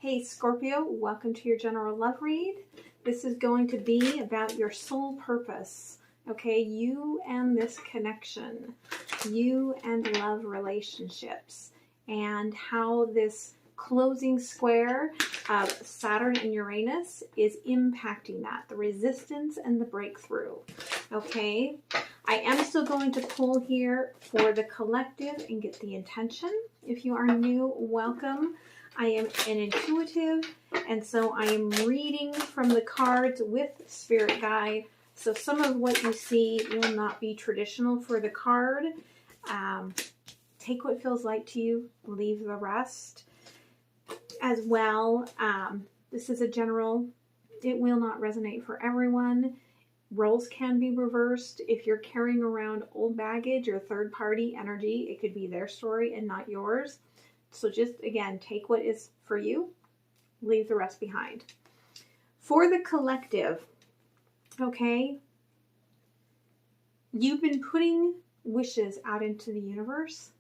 Hey Scorpio, welcome to your general love read. This is going to be about your soul purpose. Okay, you and this connection, you and love relationships, and how this closing square of Saturn and Uranus is impacting that, the resistance and the breakthrough. Okay, I am still going to pull here for the collective and get the intention. If you are new, welcome. I am an intuitive, and so I am reading from the cards with Spirit Guide. So some of what you see will not be traditional for the card. Take what feels like to you, leave the rest. As well, this is a general, it will not resonate for everyone. Roles can be reversed. If you're carrying around old baggage or third-party energy, it could be their story and not yours. So just, again, take what is for you, leave the rest behind. For the collective, okay, you've been putting wishes out into the universe,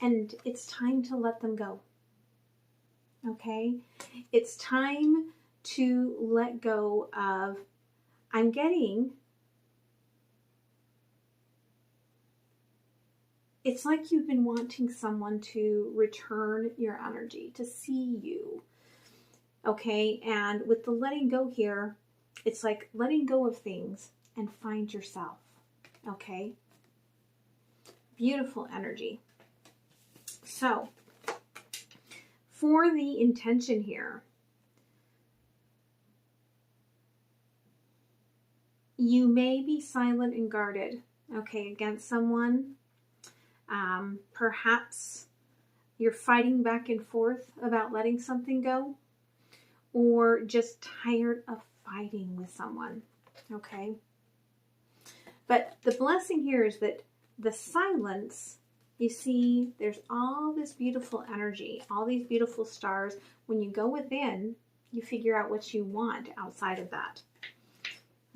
and it's time to let them go. Okay? It's time to let go of, I'm getting, it's like you've been wanting someone to return your energy, to see you. Okay, and with the letting go here, it's like letting go of things and find yourself. Okay, beautiful energy. So, for the intention here, you may be silent and guarded, okay, against someone. Perhaps you're fighting back and forth about letting something go, or just tired of fighting with someone, okay? But the blessing here is that the silence, you see, there's all this beautiful energy, all these beautiful stars. When you go within, you figure out what you want outside of that,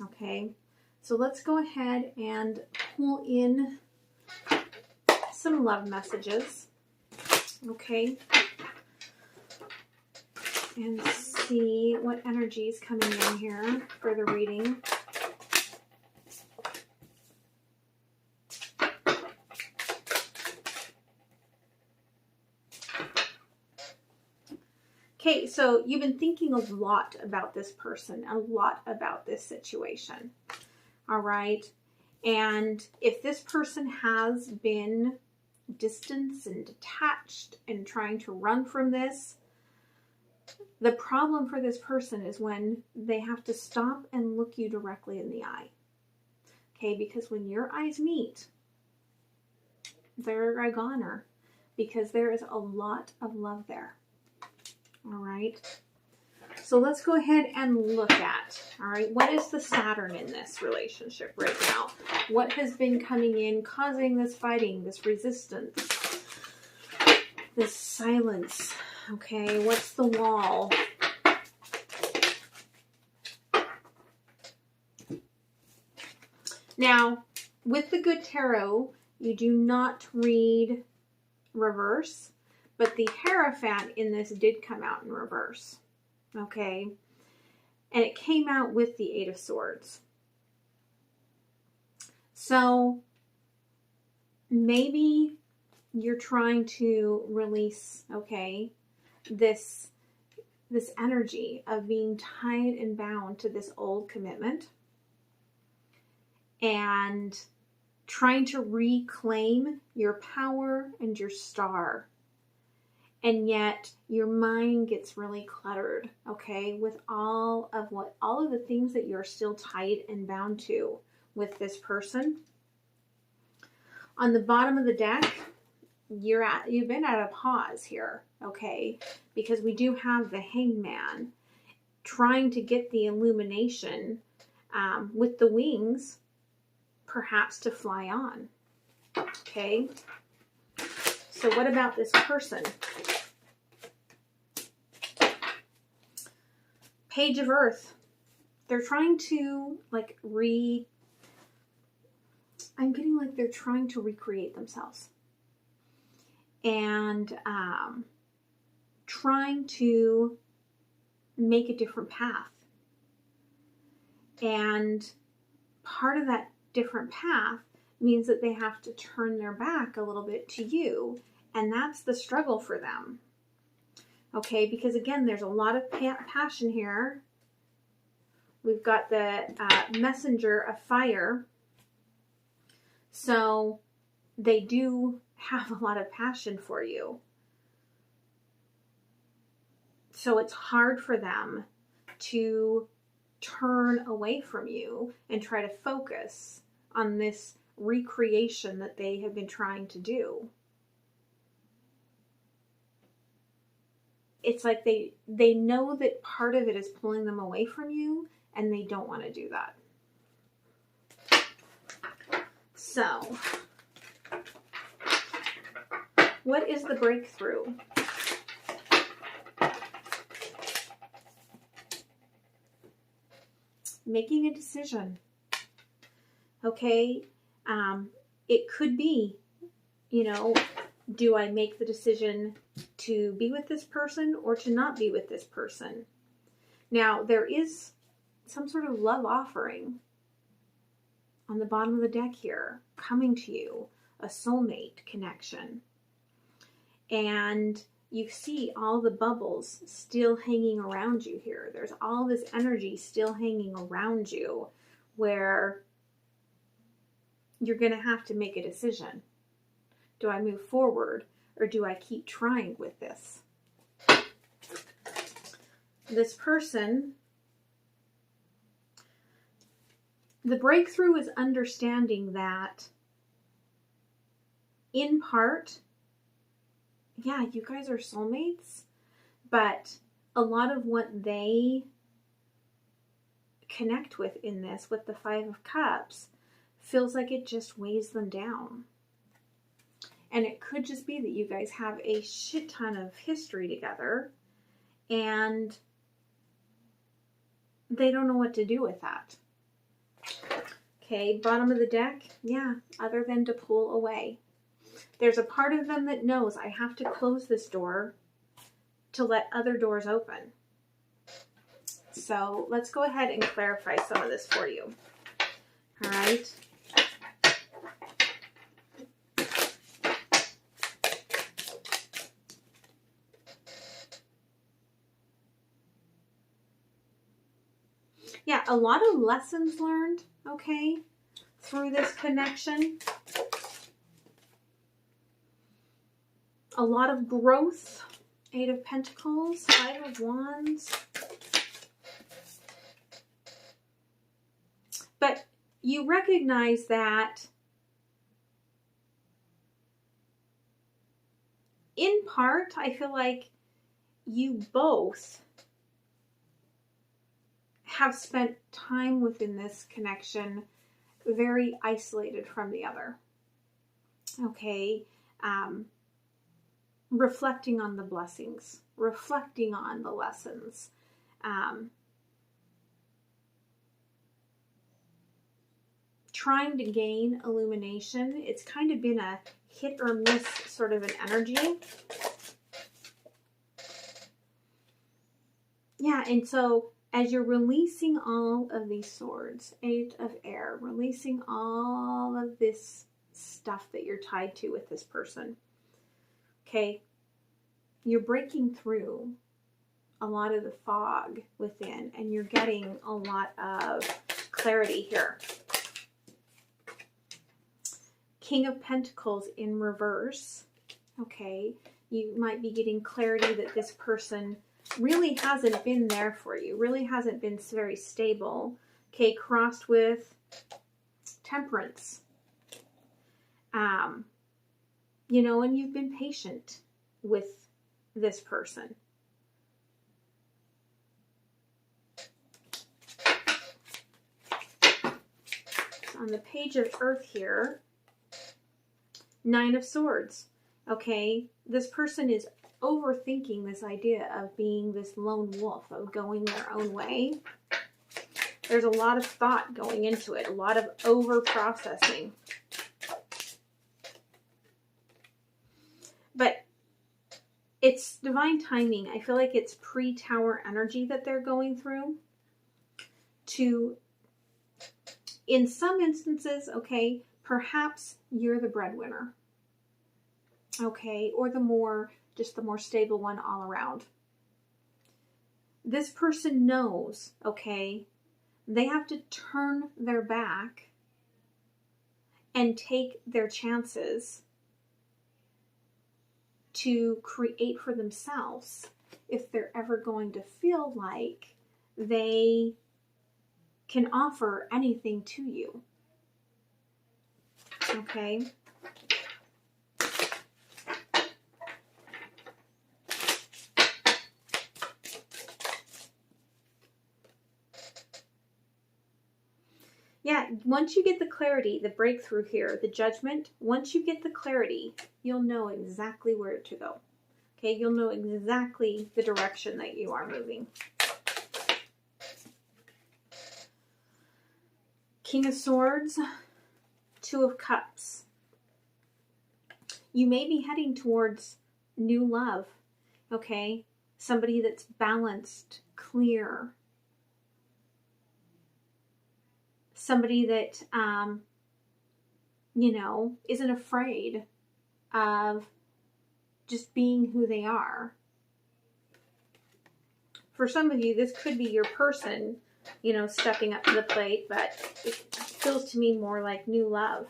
okay? So let's go ahead and pull in some love messages, okay, and see what energy is coming in here for the reading. Okay, so you've been thinking a lot about this person, a lot about this situation, all right? And if this person has been distanced and detached and trying to run from this, the problem for this person is when they have to stop and look you directly in the eye. Okay, because when your eyes meet, they're a goner, because there is a lot of love there. All right. So let's go ahead and look at, all right, what is the Saturn in this relationship right now? What has been coming in, causing this fighting, this resistance, this silence? Okay, what's the wall? Now, with the Good Tarot, you do not read reverse, but the Hierophant in this did come out in reverse. Okay, and it came out with the Eight of Swords. So maybe you're trying to release, okay, this energy of being tied and bound to this old commitment and trying to reclaim your power and your star. And yet your mind gets really cluttered, okay, with all of the things that you're still tied and bound to with this person. On the bottom of the deck, you've been at a pause here, okay, because we do have the Hangman trying to get the illumination with the wings, perhaps to fly on, okay. So what about this person? Page of Earth. They're trying to I'm getting like they're trying to recreate themselves. And trying to make a different path. And part of that different path means that they have to turn their back a little bit to you. And that's the struggle for them. Okay, because again, there's a lot of passion here. We've got the messenger of fire. So they do have a lot of passion for you. So it's hard for them to turn away from you and try to focus on this recreation that they have been trying to do. It's like they know that part of it is pulling them away from you, and they don't want to do that. So, what is the breakthrough? Making a decision. Okay, it could be, do I make the decision to be with this person or to not be with this person? Now, there is some sort of love offering on the bottom of the deck here, coming to you, a soulmate connection. And you see all the bubbles still hanging around you here. There's all this energy still hanging around you where you're going to have to make a decision. Do I move forward or do I keep trying with this? This person, the breakthrough is understanding that in part, yeah, you guys are soulmates, but a lot of what they connect with in this, with the Five of Cups, feels like it just weighs them down. And it could just be that you guys have a shit ton of history together and they don't know what to do with that. Okay, bottom of the deck, yeah, other than to pull away. There's a part of them that knows I have to close this door to let other doors open. So let's go ahead and clarify some of this for you. All right. Yeah, a lot of lessons learned, okay, through this connection. A lot of growth. 8 of Pentacles, 5 of Wands. But you recognize that in part, I feel like you both have spent time within this connection very isolated from the other. Okay. Reflecting on the blessings, reflecting on the lessons. Trying to gain illumination. It's kind of been a hit or miss sort of an energy. Yeah, and so as you're releasing all of these swords, 8 of Air, releasing all of this stuff that you're tied to with this person, okay, you're breaking through a lot of the fog within, and you're getting a lot of clarity here. King of Pentacles in reverse, okay, you might be getting clarity that this person really hasn't been there for you, really hasn't been very stable. Okay, crossed with Temperance. And you've been patient with this person. On the Page of Earth here, 9 of Swords. Okay, this person is overthinking this idea of being this lone wolf, of going their own way. There's a lot of thought going into it, a lot of over-processing. But it's divine timing. I feel like it's pre-tower energy that they're going through to, in some instances, okay, perhaps you're the breadwinner, okay, or just the more stable one all around. This person knows, okay, they have to turn their back and take their chances to create for themselves if they're ever going to feel like they can offer anything to you. Okay? Yeah, once you get the clarity, the breakthrough here, the judgment, once you get the clarity, you'll know exactly where to go. Okay, you'll know exactly the direction that you are moving. King of Swords, Two of Cups. You may be heading towards new love, okay? Somebody that's balanced, clear. Somebody that, isn't afraid of just being who they are. For some of you, this could be your person, stepping up to the plate, but it feels to me more like new love.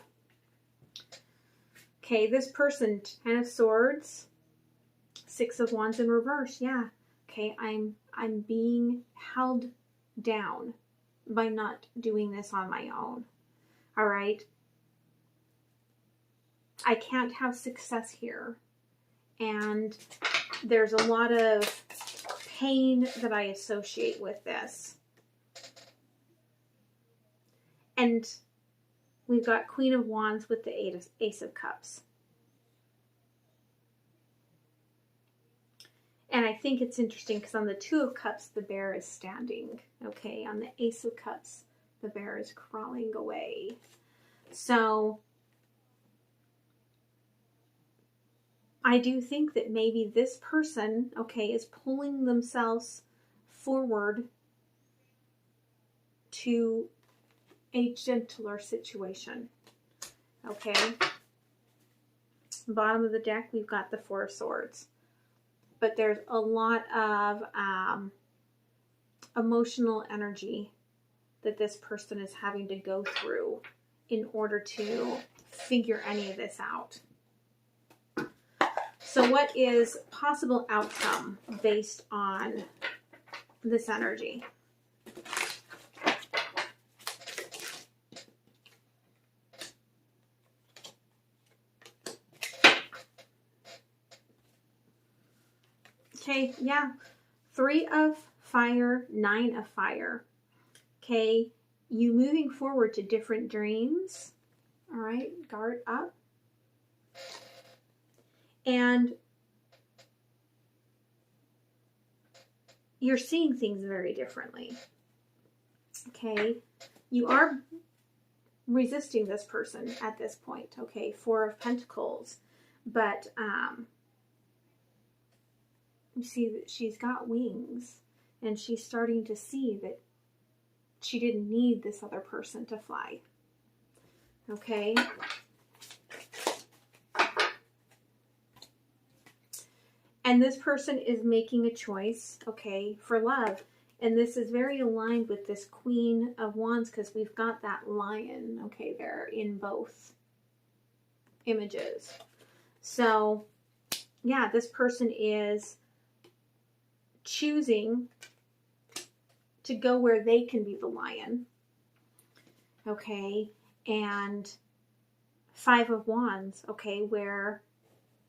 Okay, this person, Ten of Swords, Six of Wands in reverse. Yeah. Okay, I'm being held down by not doing this on my own. All right. I can't have success here. And there's a lot of pain that I associate with this. And we've got Queen of Wands with the Ace of Cups. And I think it's interesting because on the Two of Cups, the bear is standing. Okay, on the Ace of Cups, the bear is crawling away. So I do think that maybe this person, okay, is pulling themselves forward to a gentler situation. Okay. Bottom of the deck, we've got the Four of Swords. But there's a lot of emotional energy that this person is having to go through in order to figure any of this out. So what is possible outcome based on this energy? Okay, yeah. Three of Fire, Nine of Fire. Okay, you moving forward to different dreams. All right, guard up. And you're seeing things very differently. Okay, you are resisting this person at this point. Okay, Four of Pentacles. But you see that she's got wings, and she's starting to see that she didn't need this other person to fly. Okay. And this person is making a choice, okay, for love. And this is very aligned with this Queen of Wands because we've got that lion, okay, there in both images. So, yeah, this person is choosing to go where they can be the lion, okay, and Five of Wands, okay, where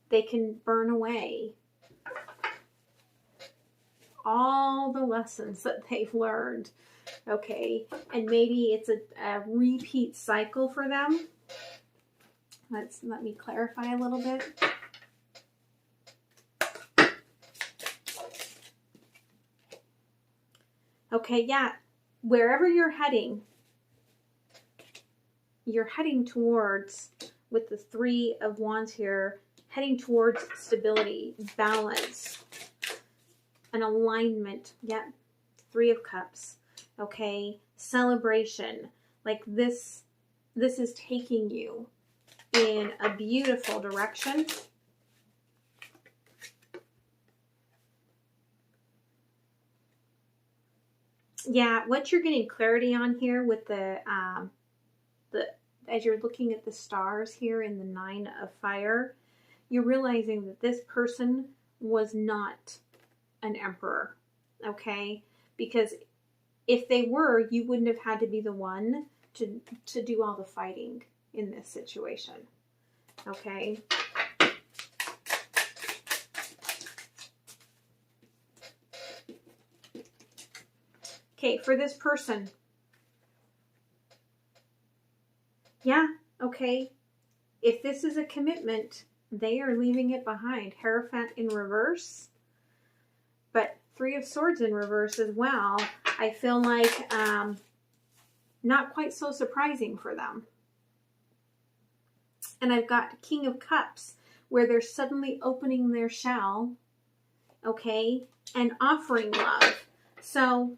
they can burn away all the lessons that they've learned, okay, and maybe it's a repeat cycle for them. Let me clarify a little bit. Okay, yeah, wherever you're heading towards, with the Three of Wands here, heading towards stability, balance, an alignment. Yep. 3 of Cups. Okay. Celebration. Like this is taking you in a beautiful direction. Yeah, what you're getting clarity on here with the as you're looking at the stars here in the 9 of Fire, you're realizing that this person was not an emperor, okay? Because if they were, you wouldn't have had to be the one to do all the fighting in this situation, okay? Okay, for this person, yeah, okay, if this is a commitment, they are leaving it behind. Hierophant in reverse, but 3 of Swords in reverse as well. I feel like not quite so surprising for them. And I've got King of Cups, where they're suddenly opening their shell, okay, and offering love. So,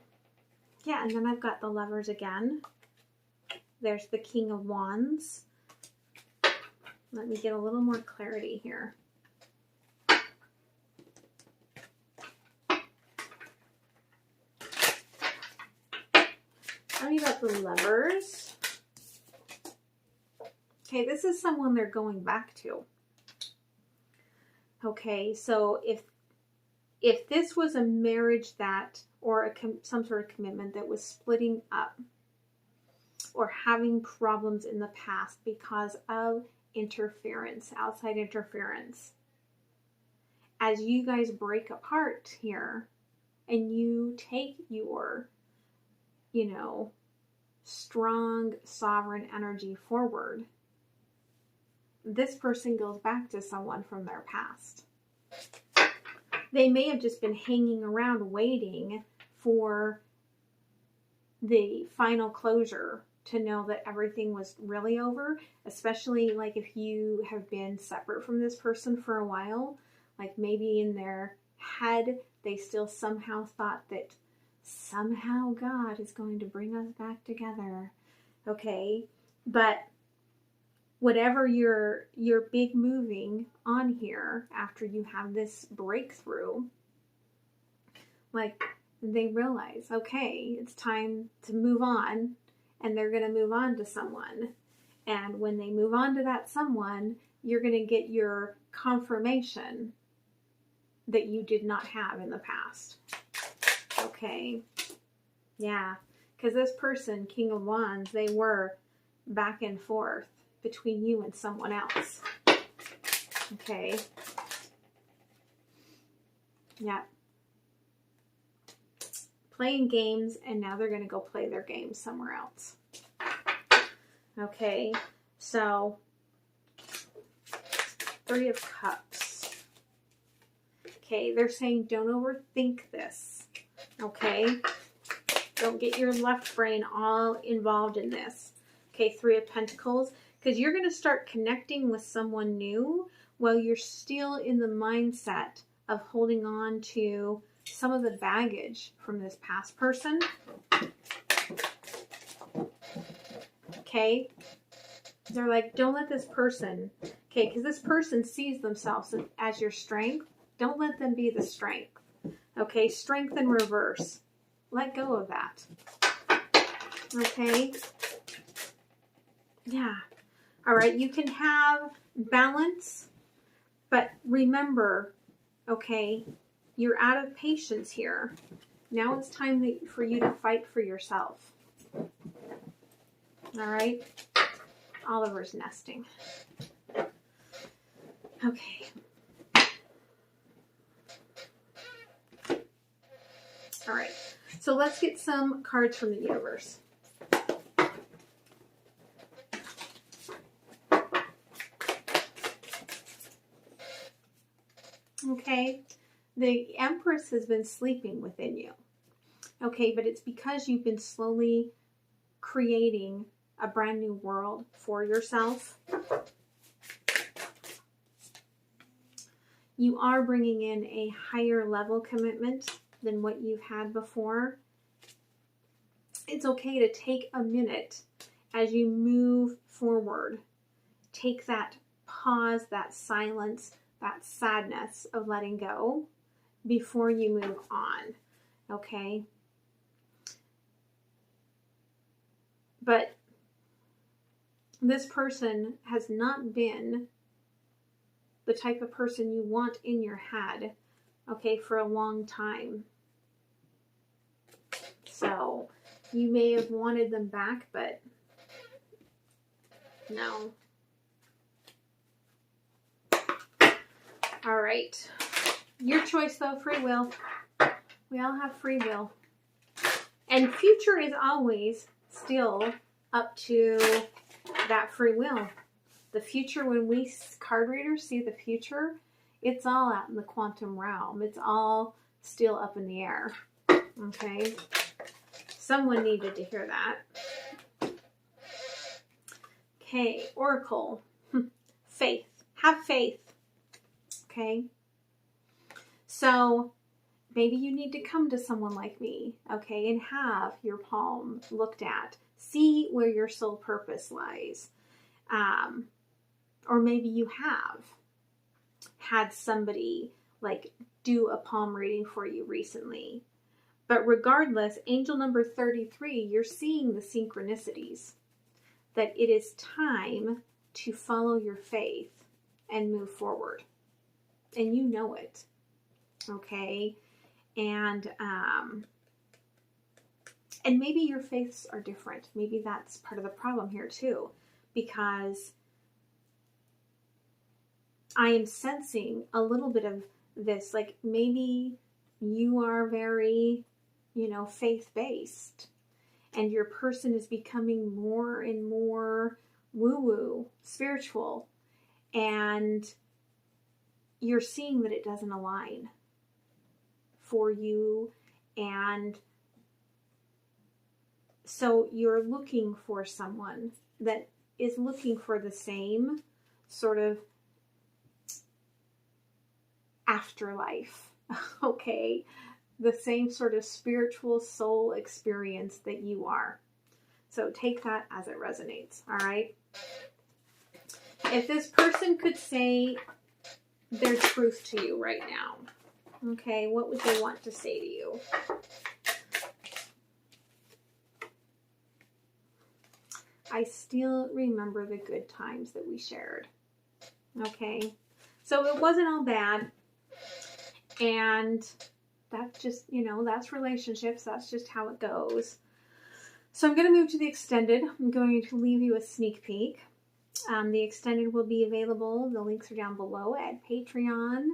yeah, and then I've got the Lovers again. There's the King of Wands. Let me get a little more clarity here. Tell me about the Lovers. Okay, this is someone they're going back to. Okay, so if this was a marriage that, or some sort of commitment that was splitting up or having problems in the past because of interference, outside interference, as you guys break apart here and you take your, you know, strong sovereign energy forward, this person goes back to someone from their past. They may have just been hanging around waiting for the final closure to know that everything was really over, especially like if you have been separate from this person for a while, like maybe in their head they still somehow thought that somehow God is going to bring us back together. Okay, but whatever your big moving on here after you have this breakthrough, like they realize, okay, it's time to move on, and they're going to move on to someone. And when they move on to that someone, you're going to get your confirmation that you did not have in the past. Okay. Yeah. Because this person, King of Wands, they were back and forth between you and someone else. Okay. Yeah. Playing games, and now they're going to go play their games somewhere else. Okay. So, 3 of Cups. Okay. They're saying don't overthink this. Okay. Don't get your left brain all involved in this. Okay. 3 of Pentacles. Because you're going to start connecting with someone new while you're still in the mindset of holding on to some of the baggage from this past person. Okay? They're like, don't let this person, okay, because this person sees themselves as your strength. Don't let them be the strength. Okay? Strength in reverse. Let go of that. Okay? Yeah. All right, you can have balance, but remember, okay, you're out of patience here. Now it's time for you to fight for yourself. All right? Oliver's nesting. Okay. All right, so let's get some cards from the universe. Okay, the Empress has been sleeping within you. Okay, but it's because you've been slowly creating a brand new world for yourself. you are bringing in a higher level commitment than what you've had before. It's okay to take a minute as you move forward. Take that pause, that silence, that sadness of letting go before you move on, okay? But this person has not been the type of person you want in your head, okay, for a long time. So you may have wanted them back, but no. All right. Your choice, though, free will. We all have free will. And future is always still up to that free will. The future, when we card readers see the future, it's all out in the quantum realm. It's all still up in the air. Okay? Someone needed to hear that. Okay, Oracle. Faith. Have faith. Okay? So, maybe you need to come to someone like me, okay, and have your palm looked at. See where your soul purpose lies. Or maybe you have had somebody like do a palm reading for you recently. But regardless, angel number 33, you're seeing the synchronicities. That it is time to follow your faith and move forward. And you know it. Okay? And maybe your faiths are different. Maybe that's part of the problem here too. Because I am sensing a little bit of this, like maybe you are very, faith-based, and your person is becoming more and more woo-woo, spiritual, and you're seeing that it doesn't align for you, and so you're looking for someone that is looking for the same sort of afterlife, okay? The same sort of spiritual soul experience that you are. So take that as it resonates, all right? If this person could say their truth to you right now, okay, what would they want to say to you? I still remember the good times that we shared, okay? So it wasn't all bad. And that's just, that's relationships. That's just how it goes. So I'm going to move to the extended. I'm going to leave you a sneak peek. The extended will be available. The links are down below at Patreon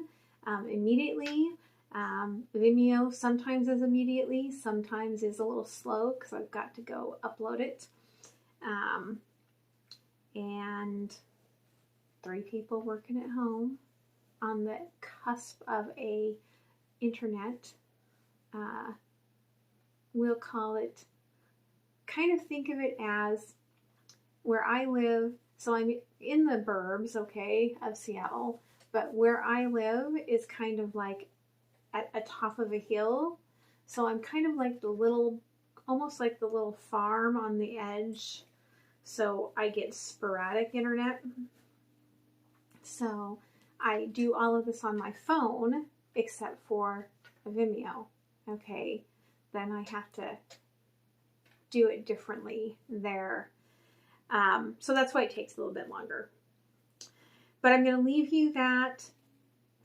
immediately. Vimeo sometimes is immediately. Sometimes is a little slow because I've got to go upload it. And 3 people working at home on the cusp of a internet, we'll call it, kind of think of it as where I live. So I'm in the burbs, okay, of Seattle, but where I live is kind of like at a top of a hill. So I'm kind of like almost like the little farm on the edge. So I get sporadic internet. So I do all of this on my phone, except for Vimeo, okay? Then I have to do it differently there. So that's why it takes a little bit longer. But I'm going to leave you that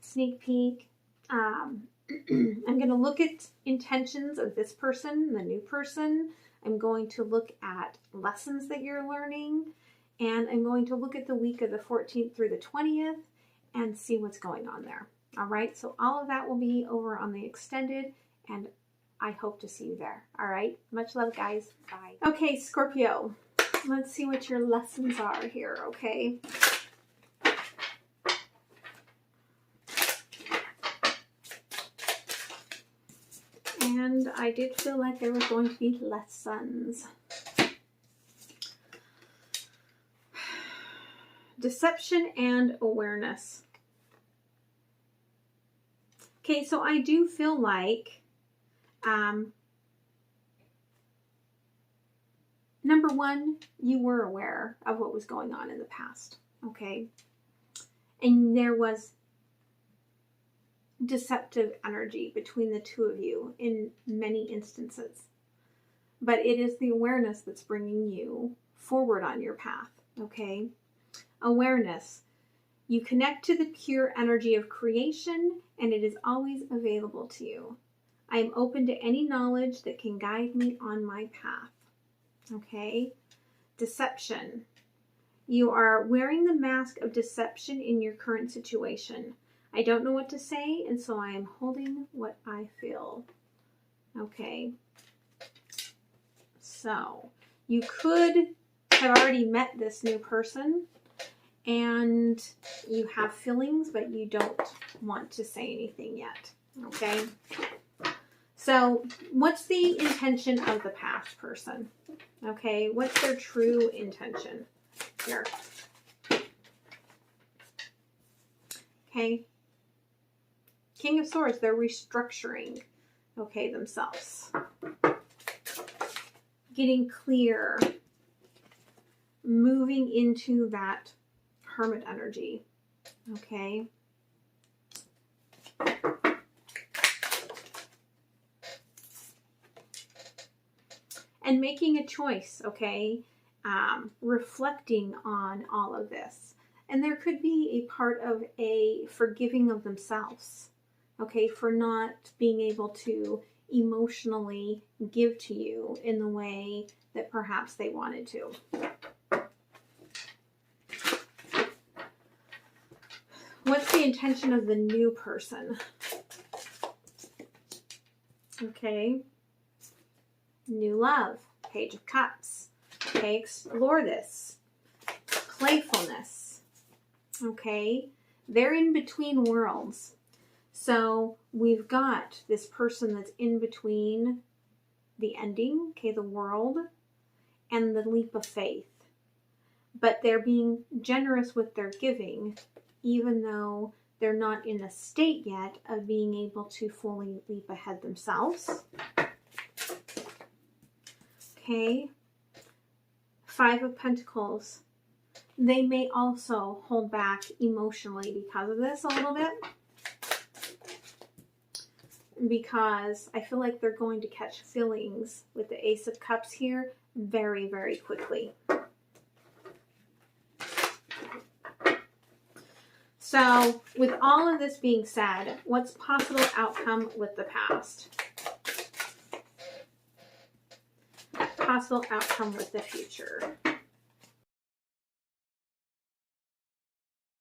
sneak peek. I'm going to look at intentions of this person, the new person. I'm going to look at lessons that you're learning. And I'm going to look at the week of the 14th through the 20th. And see what's going on there. All right, so all of that will be over on the extended, and I hope to see you there. All right, much love, guys. Bye. Okay, Scorpio, let's see what your lessons are here, okay? And I did feel like there was going to be lessons. Deception and awareness. Okay, so I do feel like, number one, you were aware of what was going on in the past, okay? And there was deceptive energy between the two of you in many instances. But it is the awareness that's bringing you forward on your path, okay? Awareness. You connect to the pure energy of creation, and it is always available to you. I am open to any knowledge that can guide me on my path, okay? Deception. You are wearing the mask of deception in your current situation. I don't know what to say, and so I am holding what I feel. Okay. So, you could have already met this new person, and you have feelings, but you don't want to say anything yet. Okay. So, what's the intention of the past person? Okay. What's their true intention here? Okay. King of Swords, they're restructuring, okay, themselves. Getting clear, moving into that Hermit energy, okay? And making a choice, okay? Reflecting on all of this. And there could be a part of a forgiving of themselves, okay, for not being able to emotionally give to you in the way that perhaps they wanted to. What's the intention of the new person? Okay. New love. Page of Cups. Okay, explore this. Playfulness. Okay. They're in between worlds. So we've got this person that's in between the ending, okay, the world, and the leap of faith. But they're being generous with their giving, even though they're not in a state yet of being able to fully leap ahead themselves. Okay. 5 of Pentacles. They may also hold back emotionally because of this a little bit. Because I feel like they're going to catch feelings with the Ace of Cups here very, very quickly. So, with all of this being said, what's possible outcome with the past? Possible outcome with the future.